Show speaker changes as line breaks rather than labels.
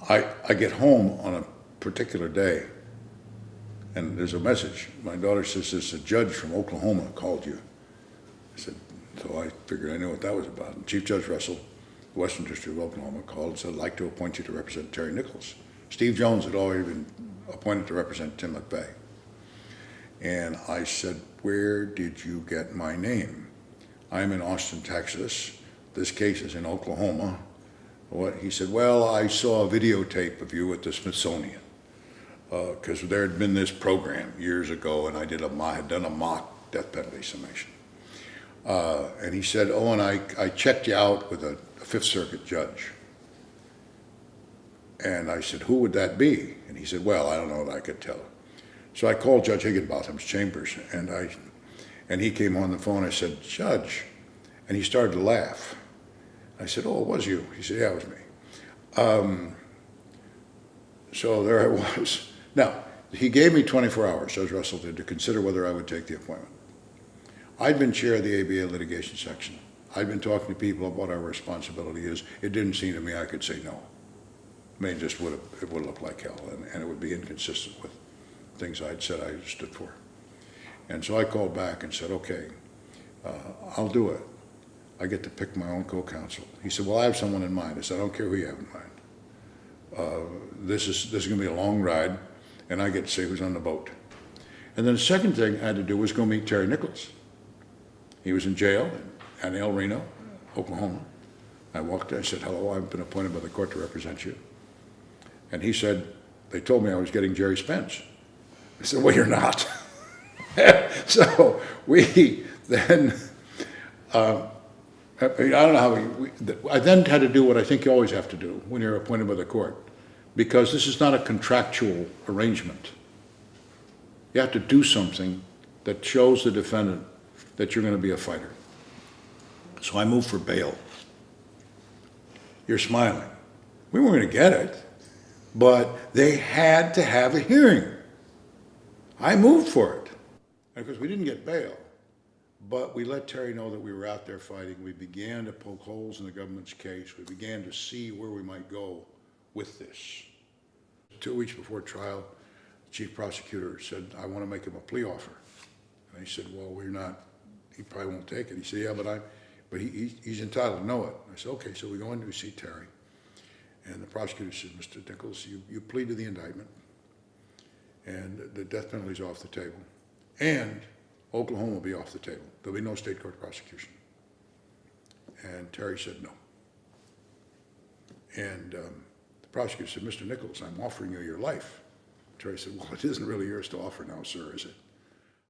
I get home on a particular day, and there's a message. My daughter says, "There's a judge from Oklahoma called you." I said, so I figured I knew what that was about. And Chief Judge Russell, the Western District of Oklahoma, called and said, "I'd like to appoint you to represent Terry Nichols." Steve Jones had already been appointed to represent Tim McVeigh. And I said, "Where did you get my name? I'm in Austin, Texas. This case is in Oklahoma." What? He said, "Well, I saw a videotape of you at the Smithsonian, because there had been this program years ago, and I had done a mock death penalty summation." And he said, "Oh, and I checked you out with a Fifth Circuit judge." And I said, "Who would that be?" And he said, "Well, I don't know that I could tell." So I called Judge Higginbotham's chambers, and he came on the phone. I said, "Judge," and he started to laugh. I said, "Oh, it was you?" He said, "Yeah, it was me." So there I was. Now, he gave me 24 hours, Judge Russell did, to consider whether I would take the appointment. I'd been chair of the ABA litigation section. I'd been talking to people about what our responsibility is. It didn't seem to me I could say no. I mean, it would look like hell, and it would be inconsistent with things I'd said I stood for. And so I called back and said, "Okay, I'll do it. I get to pick my own co-counsel." He said, "Well, I have someone in mind." I said, "I don't care who you have in mind. This is going to be a long ride, and I get to say who's on the boat." And then the second thing I had to do was go meet Terry Nichols. He was in jail in El Reno, Oklahoma. I walked in, I said, "Hello, I've been appointed by the court to represent you." And he said, "They told me I was getting Jerry Spence." I said, "Well, you're not." So we then, I don't know how I then had to do what I think you always have to do when you're appointed by the court, because this is not a contractual arrangement. You have to do something that shows the defendant that you're going to be a fighter. So I moved for bail. You're smiling. We weren't going to get it, but they had to have a hearing. I moved for it because we didn't get bail, but we let Terry know that we were out there fighting. We began to poke holes in the government's case. We began to see where we might go with this. 2 weeks before trial, the chief prosecutor said, "I want to make him a plea offer." And he said, "Well, we're not, he probably won't take it." He said, "Yeah, but he's entitled to know it." I said, "Okay." So we go in to see Terry. And the prosecutor said, "Mr. Nichols, you plead to the indictment, and the death penalty is off the table, and Oklahoma will be off the table. There'll be no state court prosecution." And Terry said no. And the prosecutor said, "Mr. Nichols, I'm offering you your life." Terry said, "Well, it isn't really yours to offer now, sir, is it?"